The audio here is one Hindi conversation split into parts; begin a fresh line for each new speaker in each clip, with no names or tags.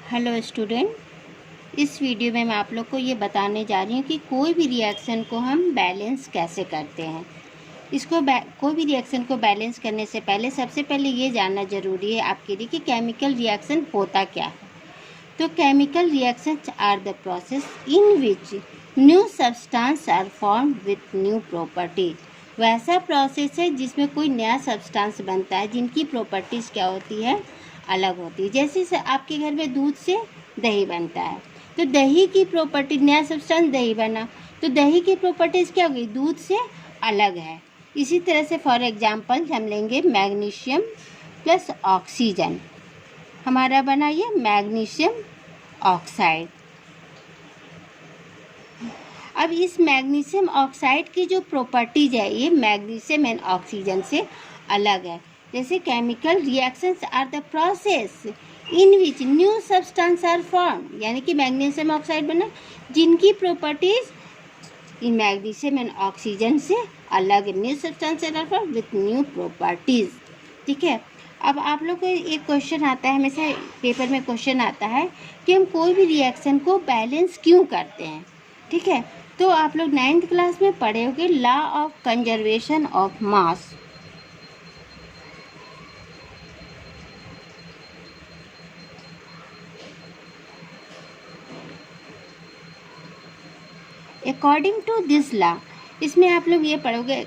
हेलो स्टूडेंट, इस वीडियो में मैं आप लोग को ये बताने जा रही हूँ कि कोई भी रिएक्शन को हम बैलेंस कैसे करते हैं। कोई भी रिएक्शन को बैलेंस करने से पहले सबसे पहले ये जानना ज़रूरी है आपके लिए कि केमिकल रिएक्शन होता क्या है। तो chemical reactions are the process in which new substance are form with new properties. वैसा प्रोसेस है जिसमें कोई नया सब्सटेंस बनता है जिनकी प्रॉपर्टीज़ क्या होती है, अलग होती है। जैसे आपके घर में दूध से दही बनता है, तो दही की प्रॉपर्टी, नया सब्सटेंस दही बना तो दही की प्रॉपर्टीज़ क्या होगी, दूध से अलग है। इसी तरह से फॉर एग्जांपल हम लेंगे मैग्नीशियम प्लस ऑक्सीजन, हमारा बना ये मैग्नीशियम ऑक्साइड। अब इस मैग्नीशियम ऑक्साइड की जो प्रॉपर्टीज है ये मैग्नीशियम एंड ऑक्सीजन से अलग है। जैसे chemical reactions are the process in which new substance are form, यानी कि मैग्नीशियम ऑक्साइड बना जिनकी प्रॉपर्टीज इन मैग्नीशियम एंड ऑक्सीजन से अलग, new substance are form with new properties. ठीक है। अब आप लोग को एक क्वेश्चन आता है, हमेशा पेपर में क्वेश्चन आता है कि हम कोई भी रिएक्शन को बैलेंस क्यों करते हैं। ठीक है, तो आप लोग 9th क्लास में पढ़े होंगे law of conservation of mass. According to this law, इसमें आप लोग ये पढ़ोगे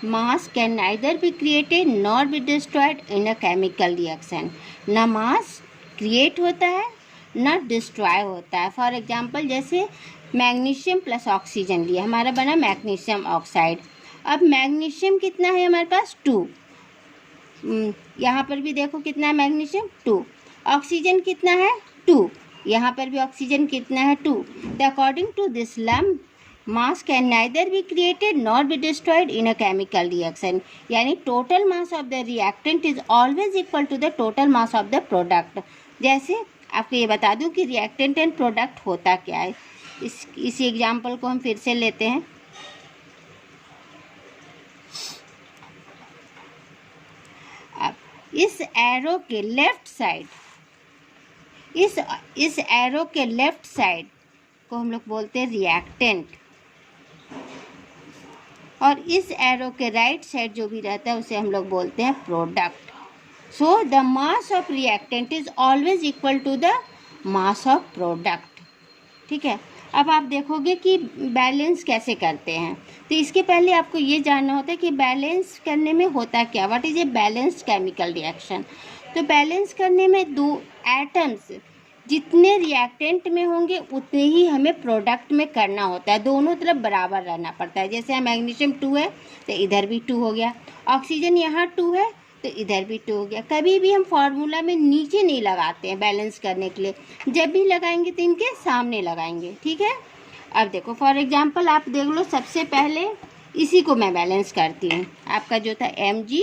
mass can neither be created nor be destroyed in a chemical reaction. ना मास क्रिएट होता है ना डिस्ट्रॉय होता है। फॉर एग्जांपल जैसे मैग्नीशियम प्लस ऑक्सीजन लिया, हमारा बना मैग्नीशियम ऑक्साइड। अब मैग्नीशियम कितना है हमारे पास 2, यहाँ पर भी देखो कितना है मैग्नीशियम 2। ऑक्सीजन कितना है 2, यहाँ पर भी ऑक्सीजन कितना है 2। The according to this law mass can neither be created nor be destroyed in a chemical reaction, यानी total mass of the reactant is always equal to the total mass of the product. जैसे आपको ये बता दूं कि रिएक्टेंट एंड प्रोडक्ट होता क्या है। इसी एग्जाम्पल को हम फिर से लेते हैं। अब इस एरो के लेफ्ट साइड, इस एरो के लेफ्ट साइड को हम लोग बोलते हैं रिएक्टेंट, और इस एरो के राइट साइड जो भी रहता है उसे हम लोग बोलते हैं product. So the mass of reactant is always equal to the mass of product. ठीक है। अब आप देखोगे कि बैलेंस कैसे करते हैं, तो इसके पहले आपको ये जानना होता है कि बैलेंस करने में होता क्या, what is a balanced chemical reaction. तो बैलेंस करने में दो एटम्स जितने रिएक्टेंट में होंगे उतने ही हमें प्रोडक्ट में करना होता है, दोनों तरफ बराबर रहना पड़ता है। जैसे यहाँ मैग्नीशियम 2 है तो इधर भी 2 हो गया, ऑक्सीजन यहाँ 2 है तो इधर भी 2 हो गया। कभी भी हम फार्मूला में नीचे नहीं लगाते हैं बैलेंस करने के लिए, जब भी लगाएंगे तो इनके सामने लगाएंगे। ठीक है। अब देखो फॉर एग्जांपल आप देख लो, सबसे पहले इसी को मैं बैलेंस करती हूँ। आपका जो था Mg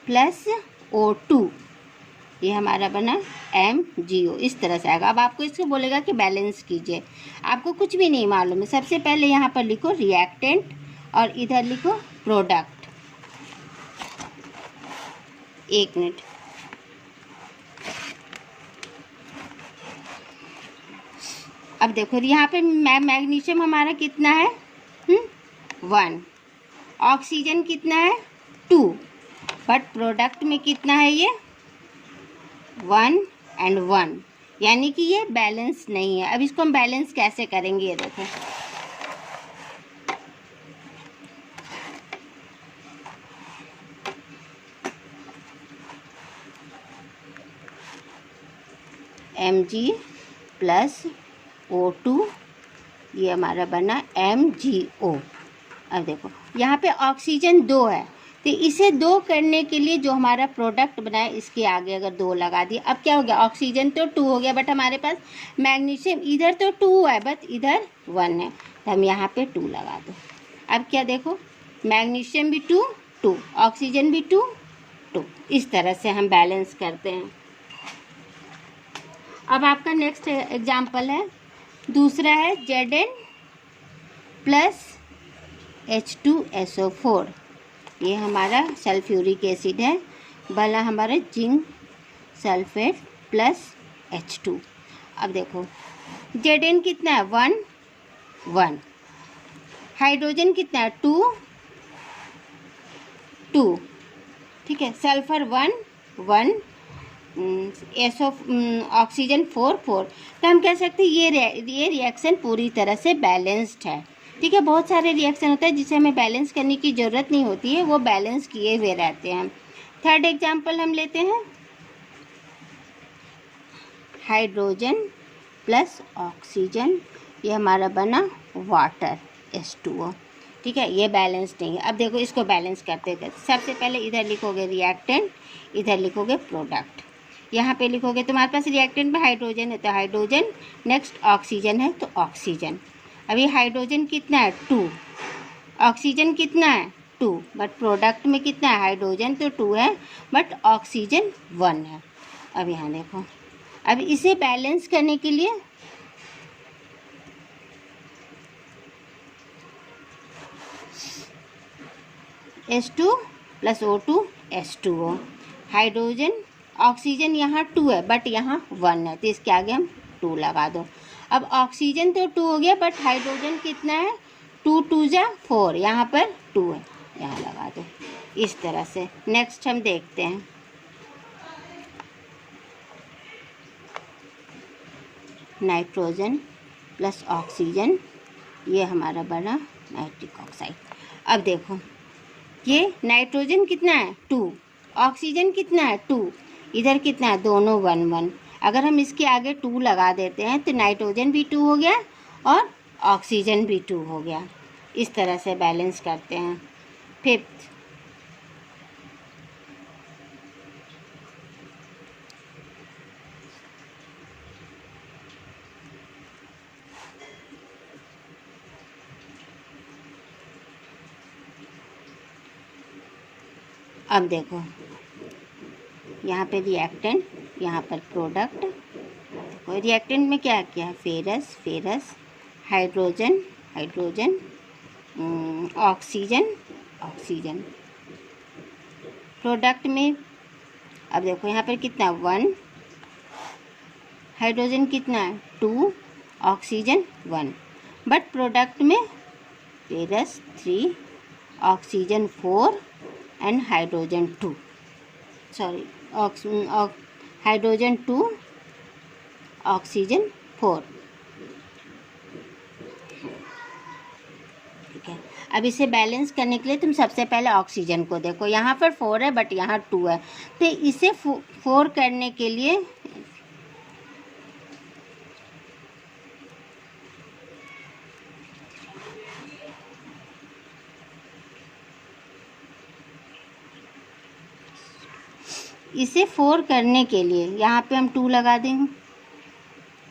प्लस O2, ये हमारा बना MgO, इस तरह से आएगा। अब आपको इसको बोलेगा कि बैलेंस कीजिए, आपको कुछ भी नहीं मालूम है। सबसे पहले यहाँ पर लिखो रिएक्टेंट और इधर लिखो प्रोडक्ट। एक मिनट, अब देखो यहाँ पे मैग्नीशियम हमारा कितना है 1, ऑक्सीजन कितना है 2, बट प्रोडक्ट में कितना है ये 1 and 1, यानी कि ये बैलेंस नहीं है। अब इसको हम बैलेंस कैसे करेंगे, ये देखो Mg प्लस O2, ये हमारा बना MgO। अब देखो यहाँ पे ऑक्सीजन 2 है, तो इसे 2 करने के लिए जो हमारा प्रोडक्ट बना है इसके आगे अगर 2 लगा दिए, अब क्या हो गया, ऑक्सीजन तो 2 हो गया, बट हमारे पास मैग्नीशियम इधर तो 2 है बट इधर 1 है, तो हम यहाँ पे 2 लगा दो। अब क्या देखो, मैग्नीशियम भी 2 2, ऑक्सीजन भी 2 2, इस तरह से हम बैलेंस करते हैं। अब आपका नेक्स्ट एग्जाम्पल है, दूसरा है Zn प्लस H2SO4, ये हमारा सल्फ्यूरिक एसिड है। बना हमारा जिंक सल्फेट प्लस H2। अब देखो Zn कितना है 1 1, हाइड्रोजन कितना है 2 2, ठीक है, सल्फर 1 1, एसओ ऑक्सीजन 4 4। तो हम कह सकते हैं ये रिएक्शन पूरी तरह से बैलेंस्ड है, ठीक है। बहुत सारे रिएक्शन होते हैं जिसे हमें बैलेंस करने की ज़रूरत नहीं होती है, वो बैलेंस किए हुए रहते हैं। थर्ड एग्जाम्पल हम लेते हैं, हाइड्रोजन प्लस ऑक्सीजन, ये हमारा बना वाटर H2O, ठीक है। ये बैलेंस नहीं है। अब देखो इसको बैलेंस करते करते सबसे पहले इधर लिखोगे रिएक्टेंट, इधर लिखोगे प्रोडक्ट। यहाँ पे लिखोगे तुम्हारे पास रिएक्टेंट में हाइड्रोजन है तो हाइड्रोजन, नेक्स्ट ऑक्सीजन है तो ऑक्सीजन। अभी हाइड्रोजन कितना है 2, ऑक्सीजन कितना है 2, बट प्रोडक्ट में कितना है, हाइड्रोजन तो 2 है बट ऑक्सीजन 1 है। अब यहाँ देखो, अब इसे बैलेंस करने के लिए H2 plus O2 H2O, hydrogen oxygen यहाँ 2 है बट यहाँ 1 है तो इसके आगे हम 2 लगा दो। अब ऑक्सीजन तो 2 हो गया बट हाइड्रोजन कितना है 2 2 जा 4, यहाँ पर 2 है, यहाँ लगा दो इस तरह से। नेक्स्ट हम देखते हैं, नाइट्रोजन प्लस ऑक्सीजन, ये हमारा बना नाइट्रिक ऑक्साइड। अब देखो ये नाइट्रोजन कितना है 2, ऑक्सीजन कितना है 2, इधर कितना है दोनों 1 1। अगर हम इसके आगे 2 लगा देते हैं तो नाइट्रोजन भी 2 हो गया और ऑक्सीजन भी 2 हो गया। इस तरह से बैलेंस करते हैं। फिफ्थ, अब देखो यहाँ पे रिएक्टेंट, यहाँ पर प्रोडक्ट। देखो रिएक्टेंट में क्या किया है, ferrous ferrous, hydrogen hydrogen, oxygen oxygen. Product में अब देखो यहाँ पर कितना 1, हाइड्रोजन कितना है 2, ऑक्सीजन 1, बट प्रोडक्ट में ferrous 3, oxygen 4 and hydrogen 2, sorry hydrogen 2 oxygen 4, ठीक है। अब इसे बैलेंस करने के लिए तुम सबसे पहले ऑक्सीजन को देखो, यहाँ पर 4 है बट यहाँ 2 है तो इसे 4 करने के लिए यहाँ पे हम 2 लगा देंगे।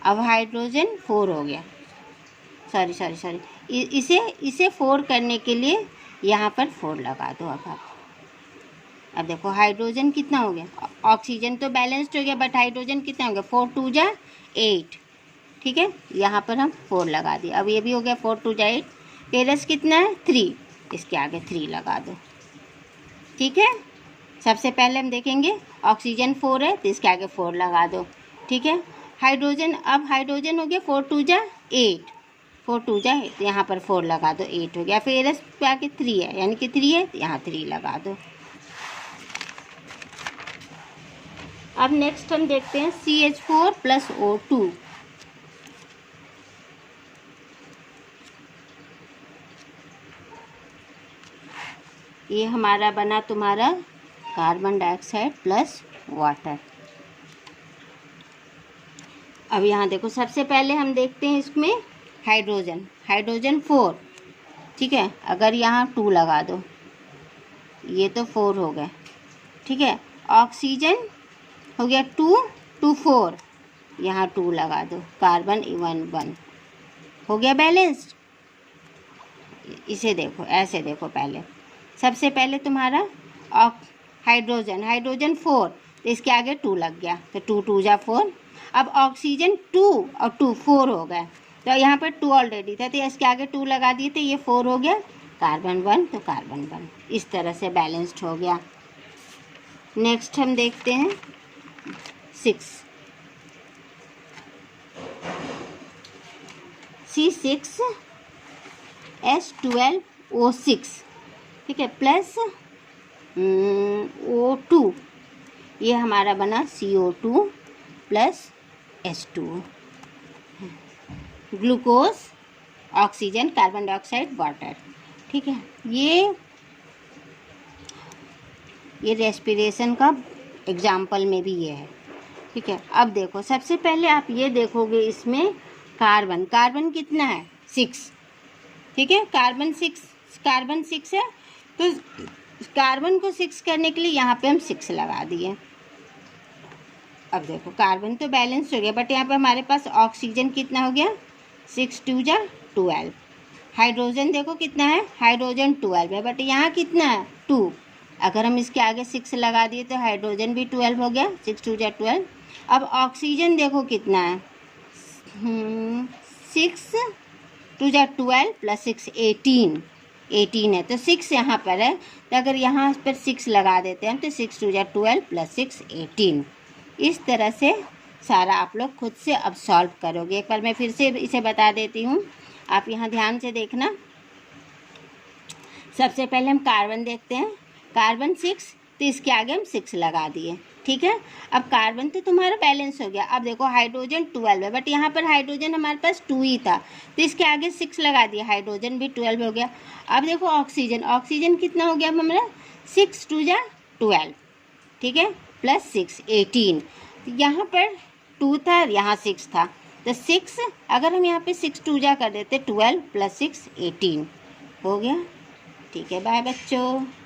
अब हाइड्रोजन 4 हो गया, सॉरी इसे 4 करने के लिए यहाँ पर 4 लगा दो। अब देखो हाइड्रोजन कितना हो गया, ऑक्सीजन तो बैलेंस्ड हो गया बट हाइड्रोजन कितना हो गया 4 2 जा 8, ठीक है। यहाँ पर हम 4 लगा दिए। अब ये भी हो गया 4 2 जा 8, फेरस कितना है 3, इसके आगे 3 लगा दो, ठीक है। सबसे पहले हम देखेंगे ऑक्सीजन 4 है तो इसके आगे 4 लगा दो, ठीक है। हाइड्रोजन, अब हाइड्रोजन हो गया 4 2 जा 8, 4 2 जा 8, यहाँ पर 4 लगा दो, 8 हो गया। फेरस पे आगे 3 है यानी कि 3 है तो यहाँ 3 लगा दो। अब नेक्स्ट हम देखते हैं CH4 प्लस O2। ये हमारा बना तुम्हारा कार्बन डाइऑक्साइड प्लस वाटर। अब यहाँ देखो सबसे पहले हम देखते हैं इसमें हाइड्रोजन 4, ठीक है। अगर यहाँ 2 लगा दो, ये तो 4 हो गए, ठीक है। ऑक्सीजन हो गया 2 2 4, यहाँ 2 लगा दो, कार्बन 1 1 हो गया बैलेंस्ड। इसे देखो ऐसे देखो, पहले सबसे पहले तुम्हारा हाइड्रोजन 4 तो इसके आगे 2 लग गया तो 2 2 जा 4। अब ऑक्सीजन 2 और 2 4 हो गए तो यहाँ पर 2 ऑलरेडी था तो इसके आगे 2 लगा दिए तो ये 4 हो गया, कार्बन 1 तो कार्बन 1, इस तरह से बैलेंस्ड हो गया। नेक्स्ट हम देखते हैं 6, C6H12O6, ठीक है, प्लस O2, ये हमारा बना CO2 plus H2, glucose, oxygen, carbon dioxide, water, ठीक है। ये रेस्पिरेशन का एग्जाम्पल में भी ये है, ठीक है। अब देखो, सबसे पहले आप ये देखोगे इसमें कार्बन कितना है 6, ठीक है, कार्बन 6 है, तो कार्बन को 6 करने के लिए यहाँ पे हम 6 लगा दिए। अब देखो कार्बन तो बैलेंस हो गया, बट यहाँ पे हमारे पास ऑक्सीजन कितना हो गया 6 2 जा 12। हाइड्रोजन देखो कितना है, हाइड्रोजन 12 है, बट यहाँ कितना है 2। अगर हम इसके आगे 6 लगा दिए तो हाइड्रोजन भी 12 हो गया, 6 2 जा 12। अब ऑक्सीजन देखो कितना है 6 2 जा 12 प्लस 6 18 है, तो 6 यहाँ पर है, तो अगर यहाँ पर 6 लगा देते हैं तो 6 2 जा 12 प्लस 6 18। इस तरह से सारा आप लोग खुद से अब सॉल्व करोगे। एक बार मैं फिर से इसे बता देती हूँ, आप यहाँ ध्यान से देखना। सबसे पहले हम कार्बन देखते हैं, कार्बन 6, तो इसके आगे हम 6 लगा दिए, ठीक है। अब कार्बन तो तुम्हारा बैलेंस हो गया। अब देखो हाइड्रोजन 12 है, बट यहाँ पर हाइड्रोजन हमारे पास 2 ही था, तो इसके आगे 6 लगा दिया, हाइड्रोजन भी 12 हो गया। अब देखो ऑक्सीजन कितना हो गया हमारा 6 2 जा 12, ठीक है, प्लस 6 18। यहाँ पर 2 था और यहाँ 6 था, तो 6 अगर हम यहाँ पे 6 2 जा कर देते 12 प्लस 6 18 हो गया, ठीक है। बाय बच्चों।